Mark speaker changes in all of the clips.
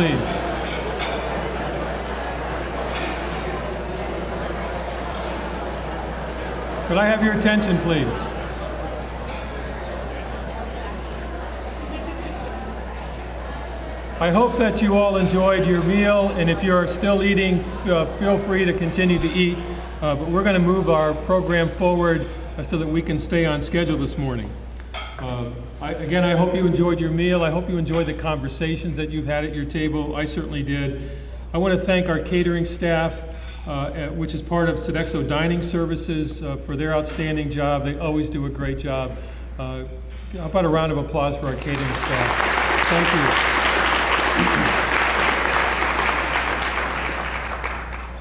Speaker 1: please. Could I have your attention, please? I hope that you all enjoyed your meal, and if you're still eating, feel free to continue to eat. But we're going to move our program forward so that we can stay on schedule this morning. Again, I hope you enjoyed your meal. I hope you enjoyed the conversations that you've had at your table. I certainly did. I want to thank our catering staff, which is part of Sodexo Dining Services, for their outstanding job. They always do a great job. How about a round of applause for our catering staff? Thank you.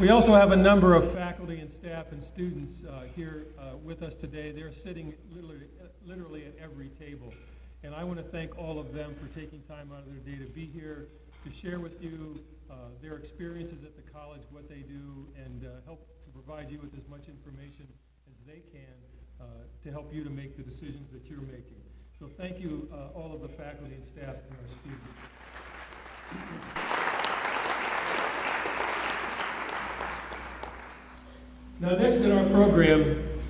Speaker 1: We also have a number of faculty and staff and students here with us today. They're sitting literally at every table. And I want to thank all of them for taking time out of their day to be here, to share with you their experiences at the college, what they do, and help to provide you with as much information as they can to help you to make the decisions that you're making. So thank you, all of the faculty and staff and our students. Now, next in our program,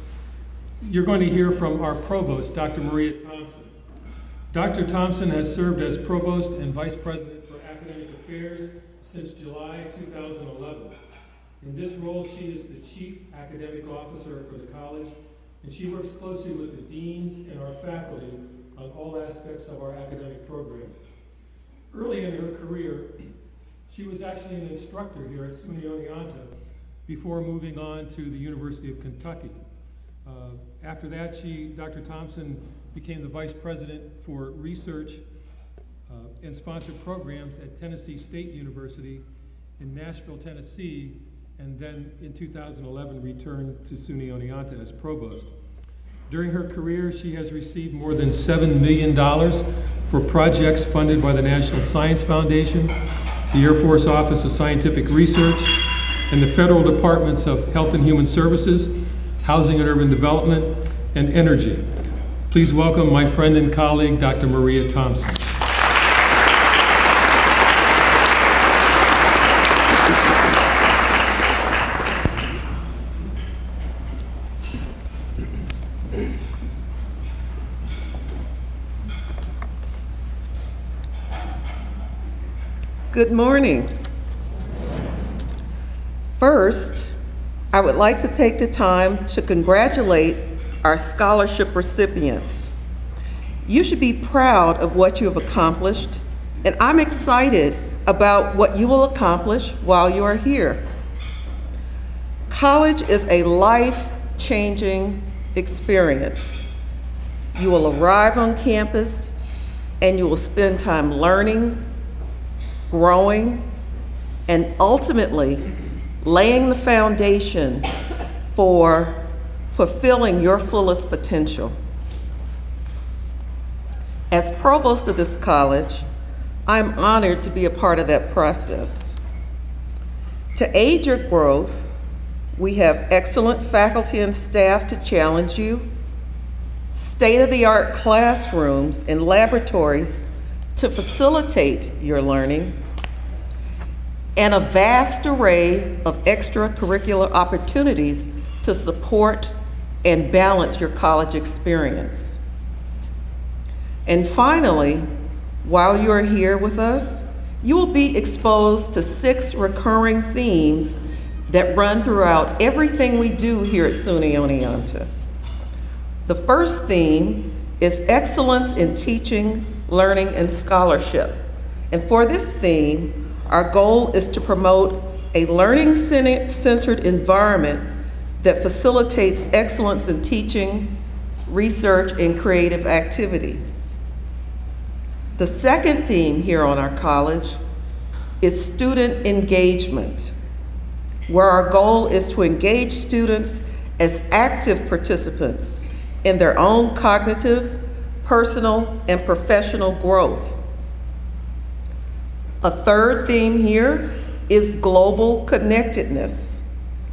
Speaker 1: you're going to hear from our provost, Dr. Maria Thompson. Dr. Thompson has served as provost and vice president for academic affairs since July 2011. In this role, she is the chief academic officer for the college, and she works closely with the deans and our faculty on all aspects of our academic program. Early in her career, she was actually an instructor here at SUNY Oneonta before moving on to the University of Kentucky. After that, Dr. Thompson became the vice president for research and sponsored programs at Tennessee State University in Nashville, Tennessee, and then in 2011 returned to SUNY Oneonta as provost. During her career, she has received more than $7 million for projects funded by the National Science Foundation, the Air Force Office of Scientific Research, and the federal departments of Health and Human Services, Housing and Urban Development, and Energy. Please welcome my friend and colleague, Dr. Maria Thompson.
Speaker 2: Good morning. First, I would like to take the time to congratulate our scholarship recipients. You should be proud of what you have accomplished, and I'm excited about what you will accomplish while you are here. College is a life-changing experience. You will arrive on campus and you will spend time learning, growing, and ultimately laying the foundation for fulfilling your fullest potential. As provost of this college, I'm honored to be a part of that process. To aid your growth, we have excellent faculty and staff to challenge you, state-of-the-art classrooms and laboratories to facilitate your learning, and a vast array of extracurricular opportunities to support and balance your college experience. And finally, while you are here with us, you will be exposed to 6 recurring themes that run throughout everything we do here at SUNY Oneonta. The first theme is excellence in teaching, learning, and scholarship. And for this theme, our goal is to promote a learning-centered environment that facilitates excellence in teaching, research, and creative activity. The second theme here on our college is student engagement, where our goal is to engage students as active participants in their own cognitive, personal, and professional growth. A third theme here is global connectedness,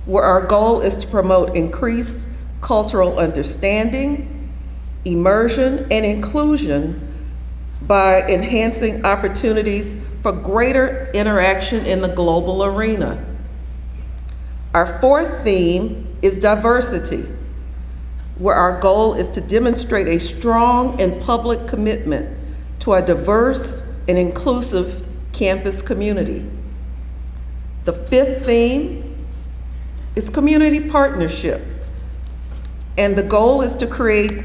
Speaker 2: where our goal is to promote increased cultural understanding, immersion, and inclusion by enhancing opportunities for greater interaction in the global arena. Our fourth theme is diversity, where our goal is to demonstrate a strong and public commitment to a diverse and inclusive campus community. The fifth theme is community partnership, and the goal is to create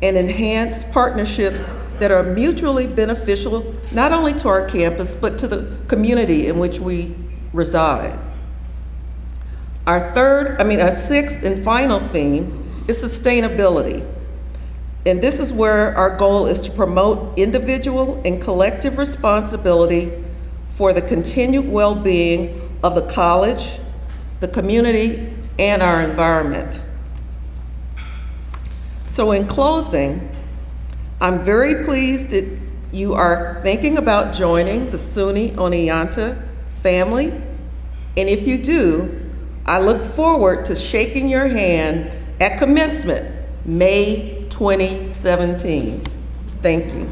Speaker 2: and enhance partnerships that are mutually beneficial not only to our campus but to the community in which we reside. Our sixth and final theme is sustainability. And this is where our goal is to promote individual and collective responsibility for the continued well-being of the college, the community, and our environment. So in closing, I'm very pleased that you are thinking about joining the SUNY Oneonta family. And if you do, I look forward to shaking your hand at commencement, May 2017. Thank you.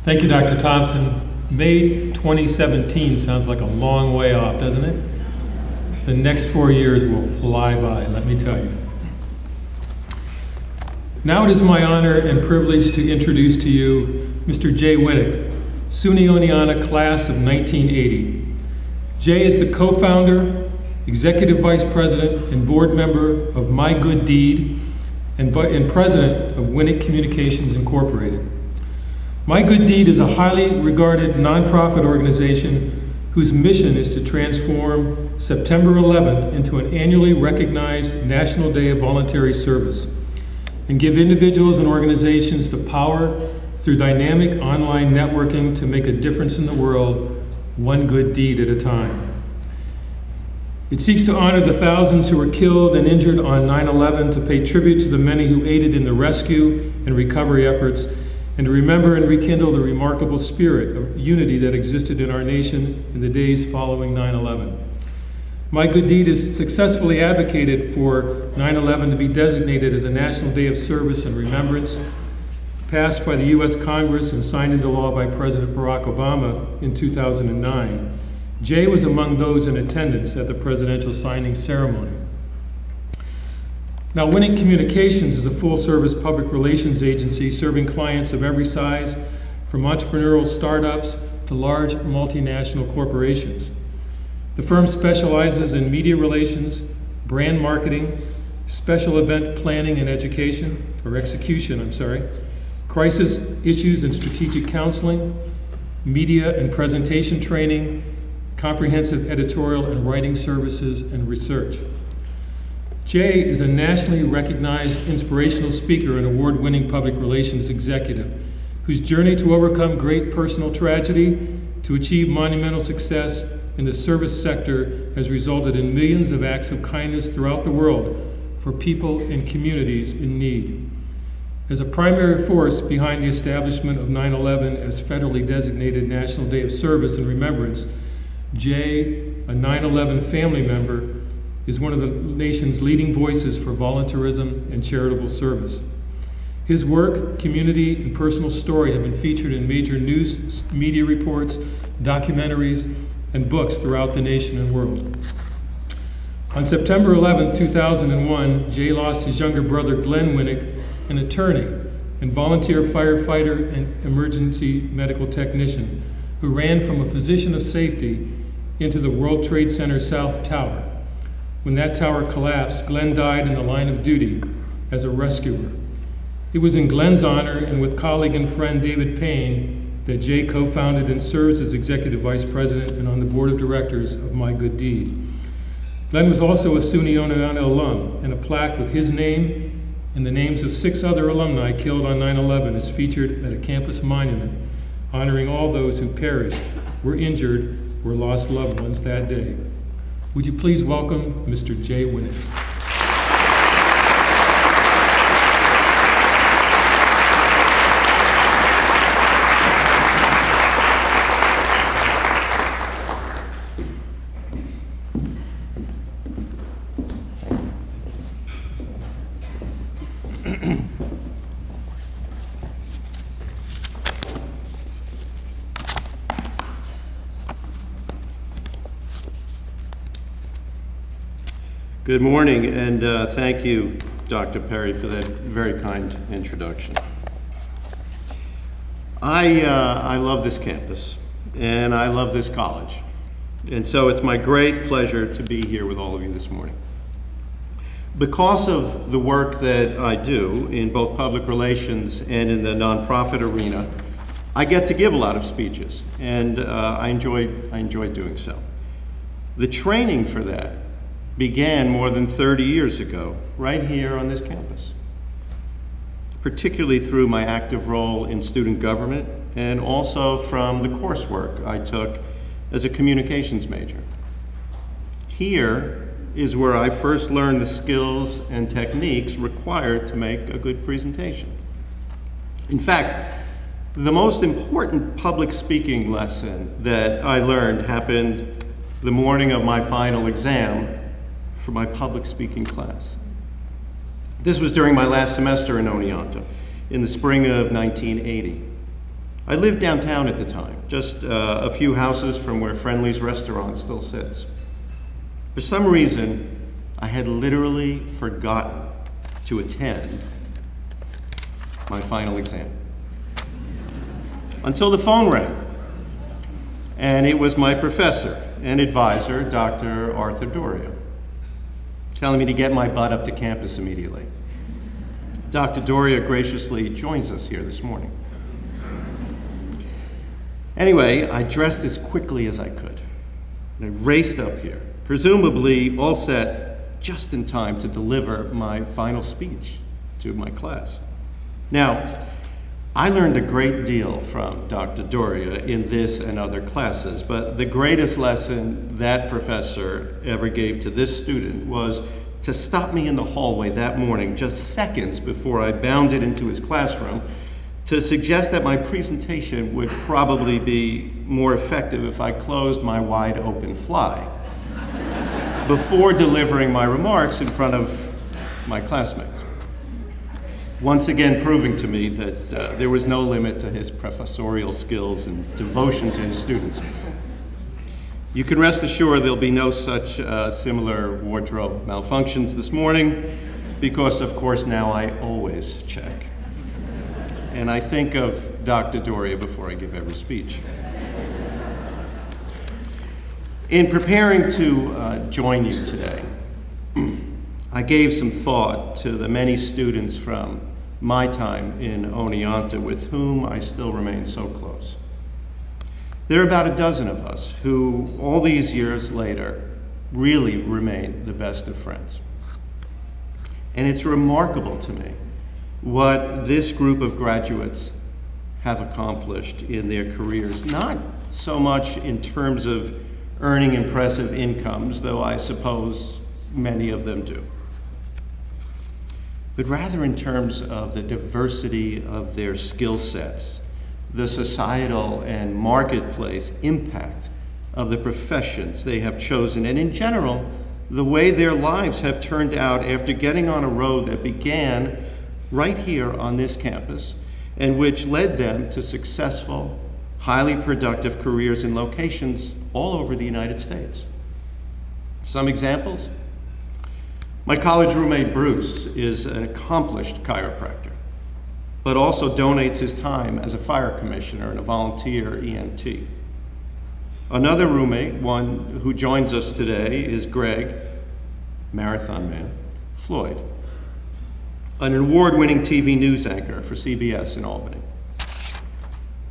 Speaker 1: Thank you, Dr. Thompson. May 2017 sounds like a long way off, doesn't it? The next 4 years will fly by, let me tell you. Now it is my honor and privilege to introduce to you Mr. Jay Winnick, SUNY Oneonta class of 1980. Jay is the co-founder, executive vice president, and board member of My Good Deed and president of Winnick Communications Incorporated. My Good Deed is a highly regarded nonprofit organization whose mission is to transform September 11th into an annually recognized National Day of Voluntary Service and give individuals and organizations the power through dynamic online networking to make a difference in the world, one good deed at a time. It seeks to honor the thousands who were killed and injured on 9/11, to pay tribute to the many who aided in the rescue and recovery efforts, and to remember and rekindle the remarkable spirit of unity that existed in our nation in the days following 9/11. My Good Deed has successfully advocated for 9/11 to be designated as a National Day of Service and Remembrance, passed by the U.S. Congress and signed into law by President Barack Obama in 2009. Jay was among those in attendance at the presidential signing ceremony. Now, Winnick Communications is a full-service public relations agency serving clients of every size, from entrepreneurial startups to large multinational corporations. The firm specializes in media relations, brand marketing, special event planning and execution, crisis issues and strategic counseling, media and presentation training, comprehensive editorial and writing services, and research. Jay is a nationally recognized inspirational speaker and award-winning public relations executive whose journey to overcome great personal tragedy to achieve monumental success in the service sector has resulted in millions of acts of kindness throughout the world for people and communities in need. As a primary force behind the establishment of 9/11 as federally designated National Day of Service and Remembrance, Jay, a 9/11 family member, is one of the nation's leading voices for volunteerism and charitable service. His work, community, and personal story have been featured in major news, media reports, documentaries, and books throughout the nation and world. On September 11, 2001, Jay lost his younger brother, Glenn Winnick, an attorney and volunteer firefighter and emergency medical technician who ran from a position of safety into the World Trade Center South Tower. When that tower collapsed, Glenn died in the line of duty as a rescuer. It was in Glenn's honor and with colleague and friend David Payne that Jay co-founded and serves as executive vice president and on the board of directors of My Good Deed. Glenn was also a SUNY Oneonta alum, and a plaque with his name and the names of 6 other alumni killed on 9/11 is featured at a campus monument, honoring all those who perished, were injured, or lost loved ones that day. Would you please welcome Mr. Jay Winnick.
Speaker 3: Good morning, and thank you, Dr. Perry, for that very kind introduction. I love this campus, and I love this college. And so it's my great pleasure to be here with all of you this morning. Because of the work that I do in both public relations and in the nonprofit arena, I get to give a lot of speeches, and I enjoy doing so. The training for that began more than 30 years ago, right here on this campus, particularly through my active role in student government and also from the coursework I took as a communications major. Here is where I first learned the skills and techniques required to make a good presentation. In fact, the most important public speaking lesson that I learned happened the morning of my final exam for my public speaking class. This was during my last semester in Oneonta in the spring of 1980. I lived downtown at the time, just a few houses from where Friendly's restaurant still sits. For some reason, I had literally forgotten to attend my final exam until the phone rang. And it was my professor and advisor, Dr. Arthur Doria, telling me to get my butt up to campus immediately. Dr. Doria graciously joins us here this morning. Anyway, I dressed as quickly as I could, and I raced up here, presumably all set just in time to deliver my final speech to my class. Now, I learned a great deal from Dr. Doria in this and other classes, but the greatest lesson that professor ever gave to this student was to stop me in the hallway that morning, just seconds before I bounded into his classroom, to suggest that my presentation would probably be more effective if I closed my wide open fly before delivering my remarks in front of my classmates. Once again proving to me that there was no limit to his professorial skills and devotion to his students. You can rest assured there'll be no such similar wardrobe malfunctions this morning, because of course now I always check. And I think of Dr. Doria before I give every speech. In preparing to join you today, I gave some thought to the many students from my time in Oneonta with whom I still remain so close. There are about a dozen of us who, all these years later, really remain the best of friends. And it's remarkable to me what this group of graduates have accomplished in their careers, not so much in terms of earning impressive incomes, though I suppose many of them do, but rather in terms of the diversity of their skill sets, the societal and marketplace impact of the professions they have chosen, and in general, the way their lives have turned out after getting on a road that began right here on this campus and which led them to successful, highly productive careers in locations all over the United States. Some examples? My college roommate Bruce is an accomplished chiropractor, but also donates his time as a fire commissioner and a volunteer EMT. Another roommate, one who joins us today, is Greg, marathon man, Floyd, an award-winning TV news anchor for CBS in Albany.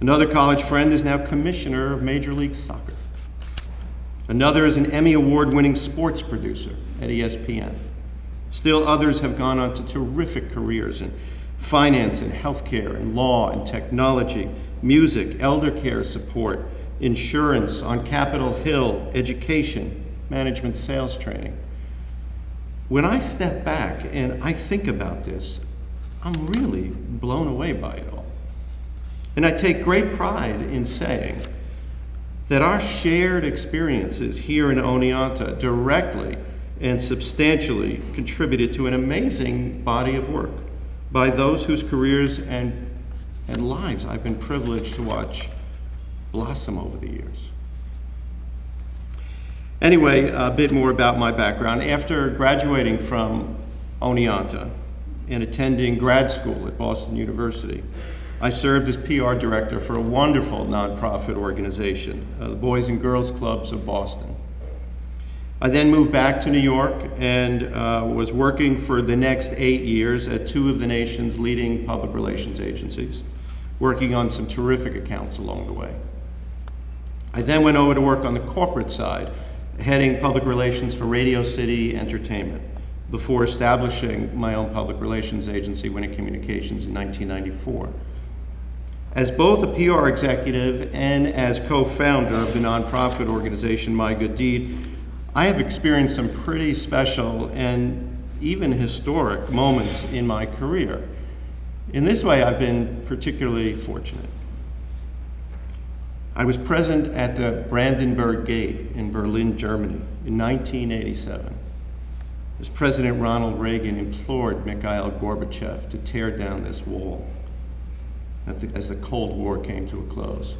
Speaker 3: Another college friend is now commissioner of Major League Soccer. Another is an Emmy Award-winning sports producer at ESPN. Still others have gone on to terrific careers in finance and healthcare and law and technology, music, elder care support, insurance, on Capitol Hill, education, management, sales training. When I step back and I think about this, I'm really blown away by it all. And I take great pride in saying that our shared experiences here in Oneonta directly and substantially contributed to an amazing body of work by those whose careers and lives I've been privileged to watch blossom over the years. Anyway, a bit more about my background. After graduating from Oneonta and attending grad school at Boston University, I served as PR director for a wonderful nonprofit organization, the Boys and Girls Clubs of Boston. I then moved back to New York and was working for the next 8 years at two of the nation's leading public relations agencies, working on some terrific accounts along the way. I then went over to work on the corporate side, heading public relations for Radio City Entertainment, before establishing my own public relations agency, Winning Communications, in 1994. As both a PR executive and as co-founder of the nonprofit organization My Good Deed, I have experienced some pretty special and even historic moments in my career. In this way, I've been particularly fortunate. I was present at the Brandenburg Gate in Berlin, Germany in 1987, as President Ronald Reagan implored Mikhail Gorbachev to tear down this wall as the Cold War came to a close.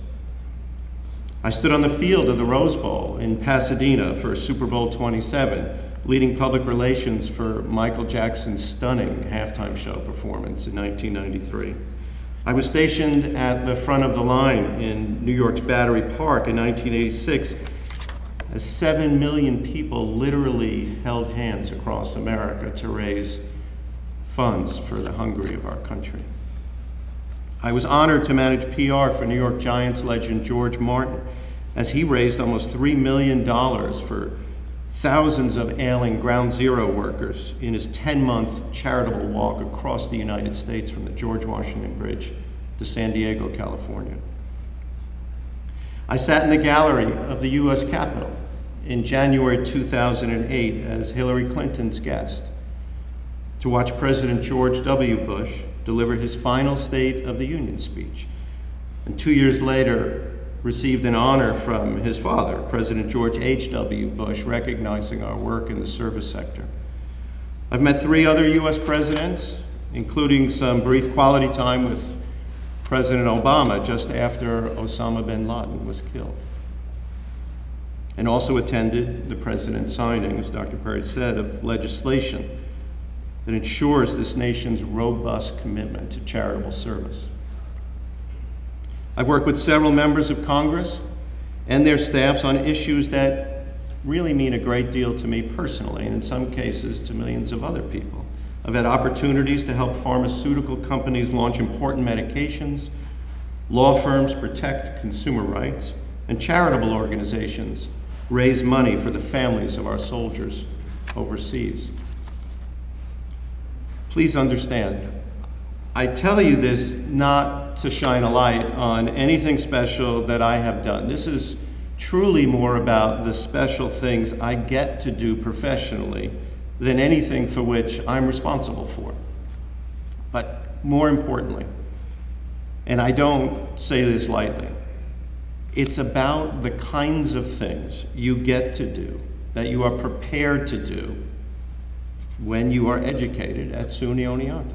Speaker 3: I stood on the field of the Rose Bowl in Pasadena for Super Bowl 27, leading public relations for Michael Jackson's stunning halftime show performance in 1993. I was stationed at the front of the line in New York's Battery Park in 1986 as 7 million people literally held hands across America to raise funds for the hungry of our country. I was honored to manage PR for New York Giants legend George Martin as he raised almost $3 million for thousands of ailing Ground Zero workers in his 10-month charitable walk across the United States from the George Washington Bridge to San Diego, California. I sat in the gallery of the US Capitol in January 2008 as Hillary Clinton's guest to watch President George W. Bush deliver his final State of the Union speech, and 2 years later received an honor from his father, President George H.W. Bush, recognizing our work in the service sector. I've met 3 other US presidents, including some brief quality time with President Obama just after Osama bin Laden was killed, and also attended the president's signing, as Dr. Perry said, of legislation that ensures this nation's robust commitment to charitable service. I've worked with several members of Congress and their staffs on issues that really mean a great deal to me personally, and in some cases to millions of other people. I've had opportunities to help pharmaceutical companies launch important medications, law firms protect consumer rights, and charitable organizations raise money for the families of our soldiers overseas. Please understand, I tell you this not to shine a light on anything special that I have done. This is truly more about the special things I get to do professionally than anything for which I'm responsible for. But more importantly, and I don't say this lightly, it's about the kinds of things you get to do, that you are prepared to do when you are educated at SUNY Oneonta.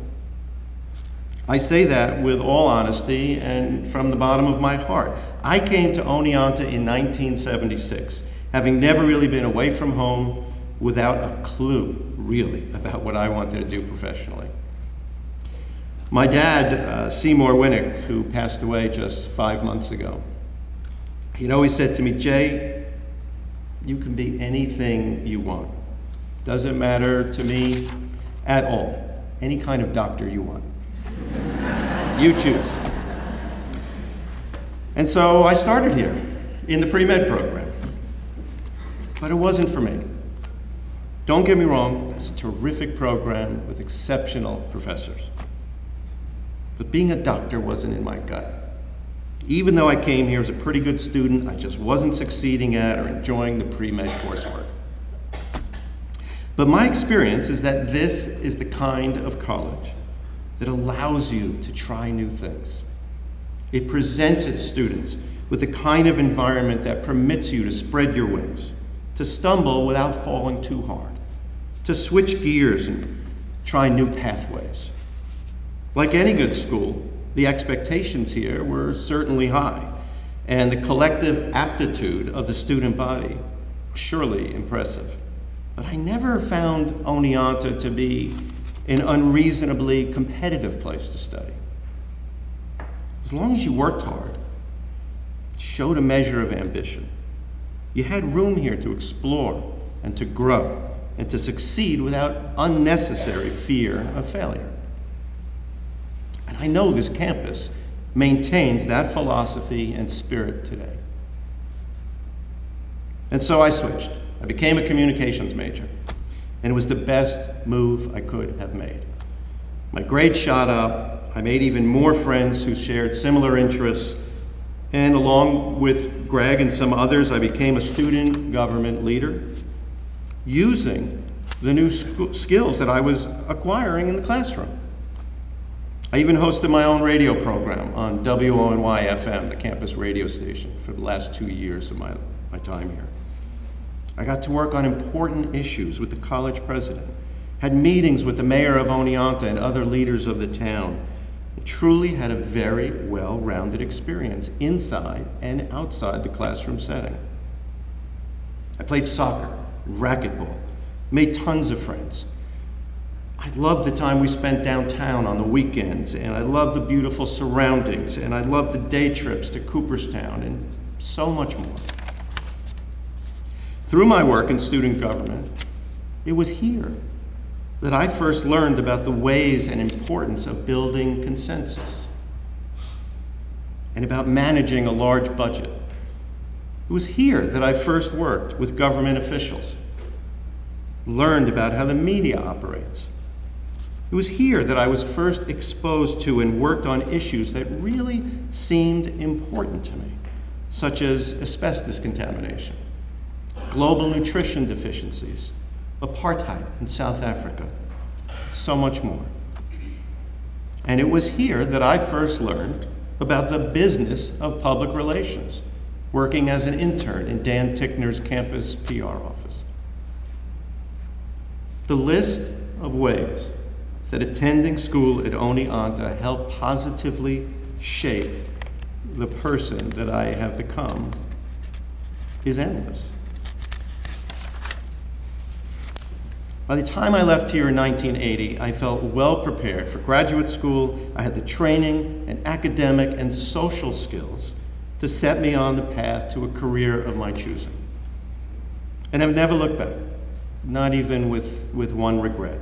Speaker 3: I say that with all honesty and from the bottom of my heart. I came to Oneonta in 1976, having never really been away from home, without a clue, really, about what I wanted to do professionally. My dad, Seymour Winnick, who passed away just 5 months ago, he'd always said to me, "Jay, you can be anything you want. Doesn't matter to me at all. Any kind of doctor you want. You choose." And so I started here in the pre-med program, but it wasn't for me. Don't get me wrong, it's a terrific program with exceptional professors. But being a doctor wasn't in my gut. Even though I came here as a pretty good student, I just wasn't succeeding at or enjoying the pre-med coursework. But my experience is that this is the kind of college that allows you to try new things. It presents its students with the kind of environment that permits you to spread your wings, to stumble without falling too hard, to switch gears and try new pathways. Like any good school, the expectations here were certainly high, and the collective aptitude of the student body surely impressive. But I never found Oneonta to be an unreasonably competitive place to study. As long as you worked hard, showed a measure of ambition, you had room here to explore and to grow and to succeed without unnecessary fear of failure. And I know this campus maintains that philosophy and spirit today. And so I switched. I became a communications major, and it was the best move I could have made. My grades shot up, I made even more friends who shared similar interests, and along with Greg and some others, I became a student government leader, using the new skills that I was acquiring in the classroom. I even hosted my own radio program on WONY-FM, the campus radio station, for the last 2 years of my time here. I got to work on important issues with the college president, had meetings with the mayor of Oneonta and other leaders of the town, and truly had a very well-rounded experience inside and outside the classroom setting. I played soccer and racquetball, made tons of friends. I loved the time we spent downtown on the weekends, and I loved the beautiful surroundings, and I loved the day trips to Cooperstown, and so much more. Through my work in student government, it was here that I first learned about the ways and importance of building consensus and about managing a large budget. It was here that I first worked with government officials, learned about how the media operates. It was here that I was first exposed to and worked on issues that really seemed important to me, such as asbestos contamination, global nutrition deficiencies, apartheid in South Africa, so much more. And it was here that I first learned about the business of public relations, working as an intern in Dan Tickner's campus PR office. The list of ways that attending school at Oneonta helped positively shape the person that I have become is endless. By the time I left here in 1980, I felt well prepared for graduate school. I had the training and academic and social skills to set me on the path to a career of my choosing. And I've never looked back, not even with one regret.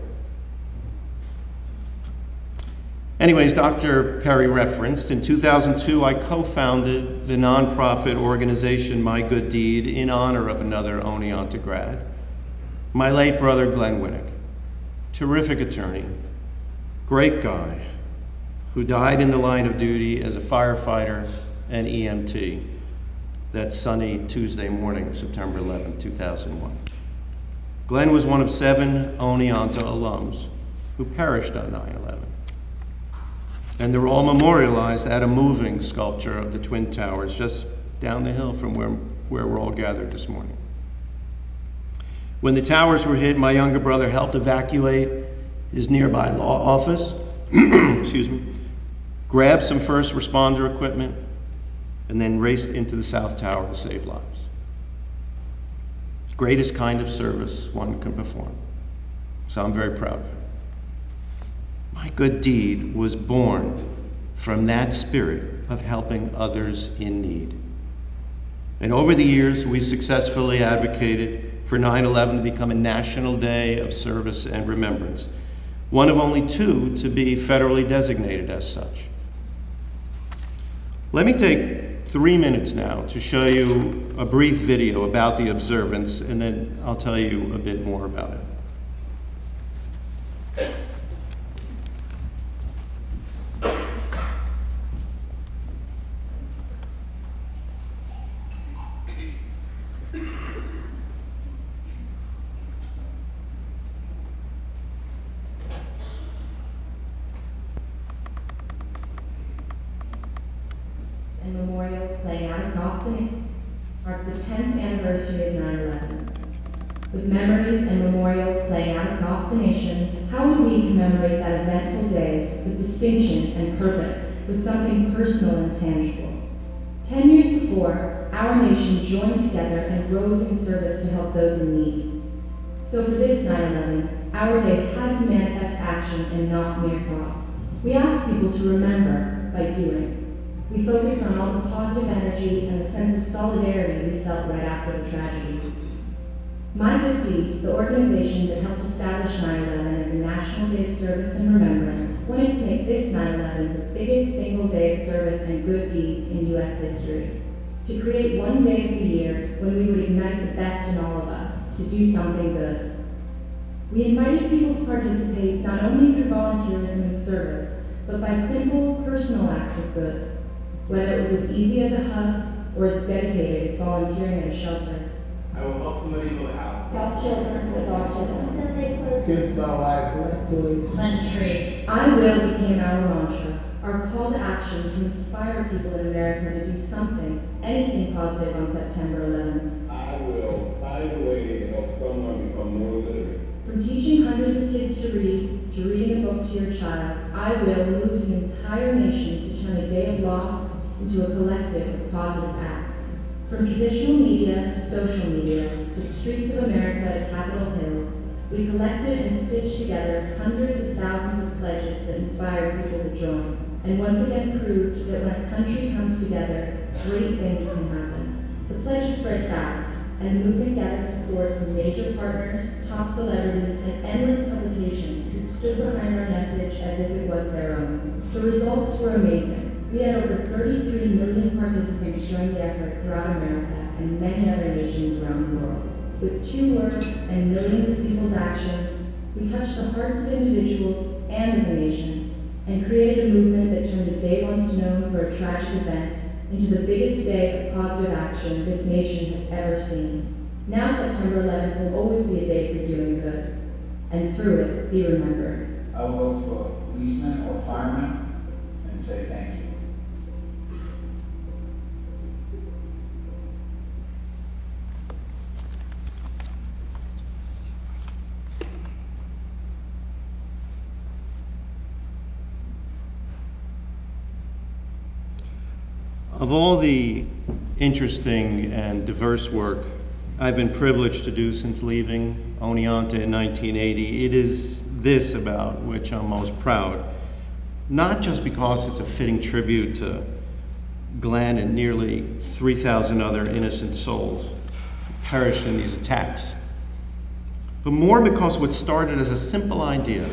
Speaker 3: Anyways, Dr. Perry referenced, in 2002, I co-founded the nonprofit organization My Good Deed in honor of another Oneonta grad, my late brother, Glenn Winnick, terrific attorney, great guy, who died in the line of duty as a firefighter and EMT that sunny Tuesday morning, September 11, 2001. Glenn was one of 7 Oneonta alums who perished on 9/11. And they're all memorialized at a moving sculpture of the Twin Towers just down the hill from where we're all gathered this morning. When the towers were hit, my younger brother helped evacuate his nearby law office, excuse me, grabbed some first responder equipment, and then raced into the South Tower to save lives. Greatest kind of service one can perform. So I'm very proud of him. My Good Deed was born from that spirit of helping others in need. And over the years, we successfully advocated for 9/11 to become a national day of service and remembrance, one of only 2 to be federally designated as such. Let me take 3 minutes now to show you a brief video about the observance, and then I'll tell you a bit more about it.
Speaker 4: And memorials playing out across the mark the 10th anniversary of 9/11. With memories and memorials playing out across the nation, how would we commemorate that eventful day with distinction and purpose, with something personal and tangible? 10 years before, our nation joined together and rose in service to help those in need. So for this 9/11, our day had to manifest action and not mere thoughts. We asked people to remember by doing. We focused on all the positive energy and the sense of solidarity we felt right after the tragedy. My Good Deed, the organization that helped establish 9/11 as a National Day of Service and Remembrance, wanted to make this 9/11 the biggest single day of service and good deeds in U.S. history. To create one day of the year when we would ignite the best in all of us, to do something good. We invited people to participate not only through volunteerism and service, but by simple, personal acts of good, whether it was as easy as a hug or as dedicated as volunteering at a shelter.
Speaker 5: I will help somebody build a house.
Speaker 6: Help children with autism.
Speaker 7: Kids my wife, collect toys.
Speaker 6: Plant a tree.
Speaker 4: I will became our mantra, our call to action to inspire people in America to do something, anything positive on September 11th.
Speaker 5: I will find a way to help someone become more literate.
Speaker 4: From teaching hundreds of kids to reading a book to your child, I will moved an entire nation to turn a day of loss into a collective of positive acts. From traditional media to social media to the streets of America to Capitol Hill, we collected and stitched together hundreds of thousands of pledges that inspired people to join, and once again proved that when a country comes together, great things can happen. The pledges spread fast, and the movement gathered support from major partners, top celebrities, and endless publications who stood behind our message as if it was their own. The results were amazing. We had over 33 million participants join the effort throughout America and many other nations around the world. With 2 words and millions of people's actions, we touched the hearts of individuals and of the nation, and created a movement that turned a day once known for a tragic event into the biggest day of positive action this nation has ever seen. Now September 11th will always be a day for doing good, and through it, be remembered.
Speaker 7: I will go for a policeman or fireman and say thank you.
Speaker 3: Of all the interesting and diverse work I've been privileged to do since leaving Oneonta in 1980, it is this about which I'm most proud. Not just because it's a fitting tribute to Glenn and nearly 3,000 other innocent souls who perished in these attacks, but more because what started as a simple idea,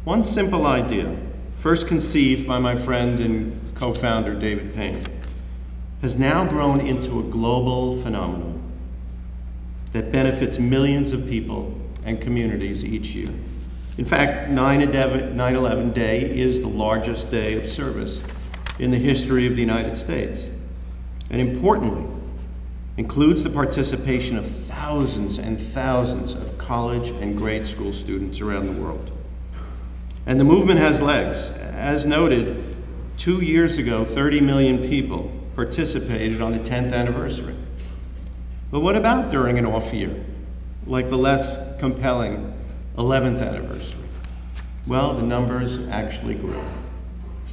Speaker 3: one simple idea, first conceived by my friend and co-founder David Payne, has now grown into a global phenomenon that benefits millions of people and communities each year. In fact, 9/11 Day is the largest day of service in the history of the United States, and importantly, includes the participation of thousands and thousands of college and grade school students around the world. And the movement has legs. As noted, 2 years ago, 30 million people participated on the 10th anniversary. But what about during an off year, like the less compelling 11th anniversary? Well, the numbers actually grew.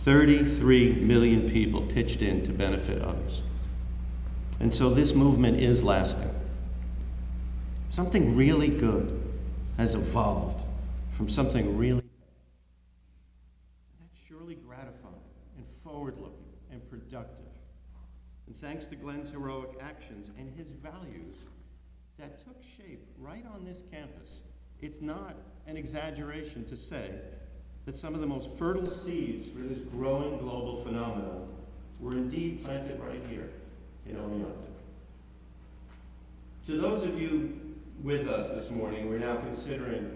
Speaker 3: 33 million people pitched in to benefit others. And so this movement is lasting. Something really good has evolved from something really bad. That's surely gratifying and forward-looking and productive. And thanks to Glenn's heroic actions and his values that took shape right on this campus, it's not an exaggeration to say that some of the most fertile seeds for this growing global phenomenon were indeed planted right here in Oneonta. To those of you with us this morning, we're now considering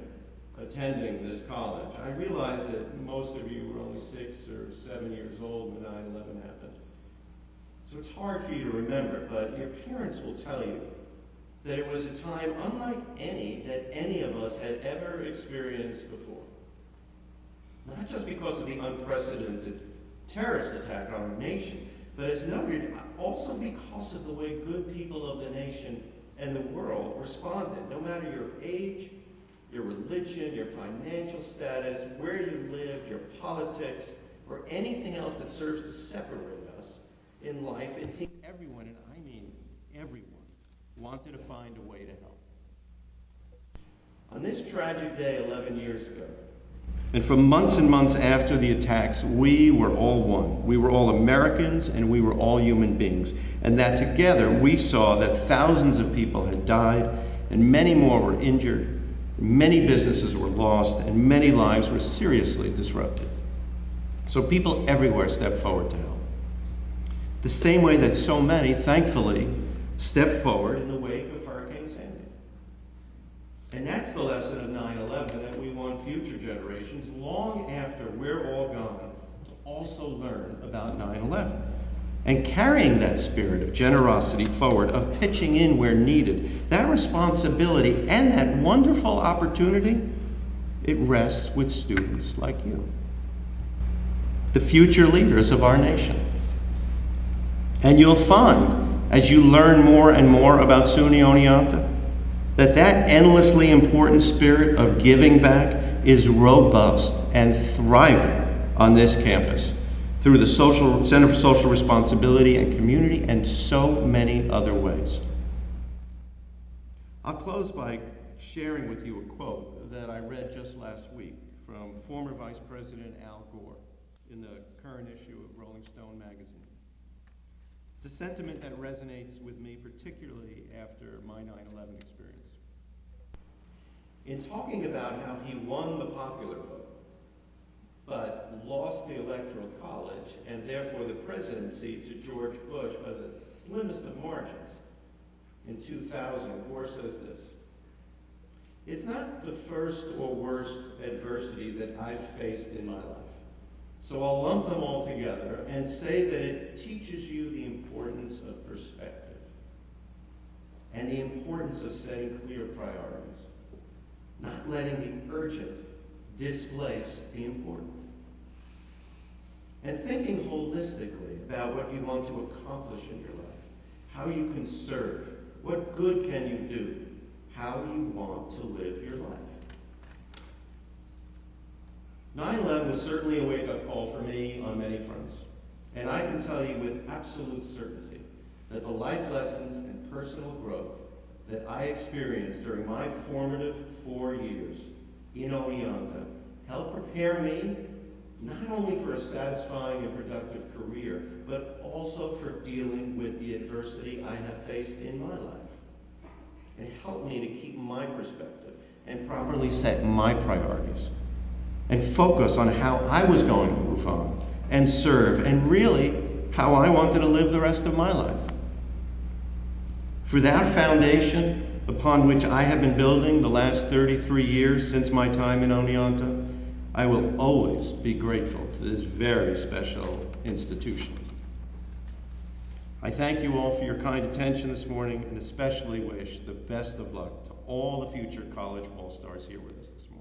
Speaker 3: attending this college. I realize that most of you were only 6 or 7 years old when 9/11 happened. So it's hard for you to remember, but your parents will tell you that it was a time unlike any that any of us had ever experienced before. Not just because of the unprecedented terrorist attack on our nation, but as noted, also because of the way good people of the nation and the world responded, no matter your age, your religion, your financial status, where you lived, your politics, or anything else that serves to separate us in life. It seemed everyone, and I mean everyone wanted to find a way to help. On this tragic day 11 years ago, and for months and months after the attacks, we were all one. We were all Americans and we were all human beings. And that together we saw that thousands of people had died and many more were injured, many businesses were lost, and many lives were seriously disrupted. So people everywhere stepped forward to help. The same way that so many, thankfully, stepped forward in the wake of Hurricane Sandy. And that's the lesson of 9/11, that we want future generations, long after we're all gone, to also learn about 9/11. And carrying that spirit of generosity forward, of pitching in where needed, that responsibility and that wonderful opportunity, it rests with students like you, the future leaders of our nation. And you'll find, as you learn more and more about SUNY Oneonta, that endlessly important spirit of giving back is robust and thriving on this campus through the Center for Social Responsibility and Community and so many other ways. I'll close by sharing with you a quote that I read just last week from former Vice President Al Gore in the current issue of Rolling Stone magazine. It's a sentiment that resonates with me, particularly after my 9/11 experience. In talking about how he won the popular vote, but lost the Electoral College and therefore the presidency to George Bush by the slimmest of margins in 2000, Gore says this: "It's not the first or worst adversity that I've faced in my life. So I'll lump them all together and say that it teaches you the importance of perspective and the importance of setting clear priorities, not letting the urgent displace the important, and thinking holistically about what you want to accomplish in your life, how you can serve, what good can you do, how you want to live your life." 9/11 was certainly a wake-up call for me on many fronts. And I can tell you with absolute certainty that the life lessons and personal growth that I experienced during my formative 4 years in Oneonta helped prepare me not only for a satisfying and productive career, but also for dealing with the adversity I have faced in my life. It helped me to keep my perspective and properly set my priorities and focus on how I was going to move on and serve, and really how I wanted to live the rest of my life. For that foundation upon which I have been building the last 33 years since my time in Oneonta, I will always be grateful to this very special institution. I thank you all for your kind attention this morning, and especially wish the best of luck to all the future college all-stars here with us this morning.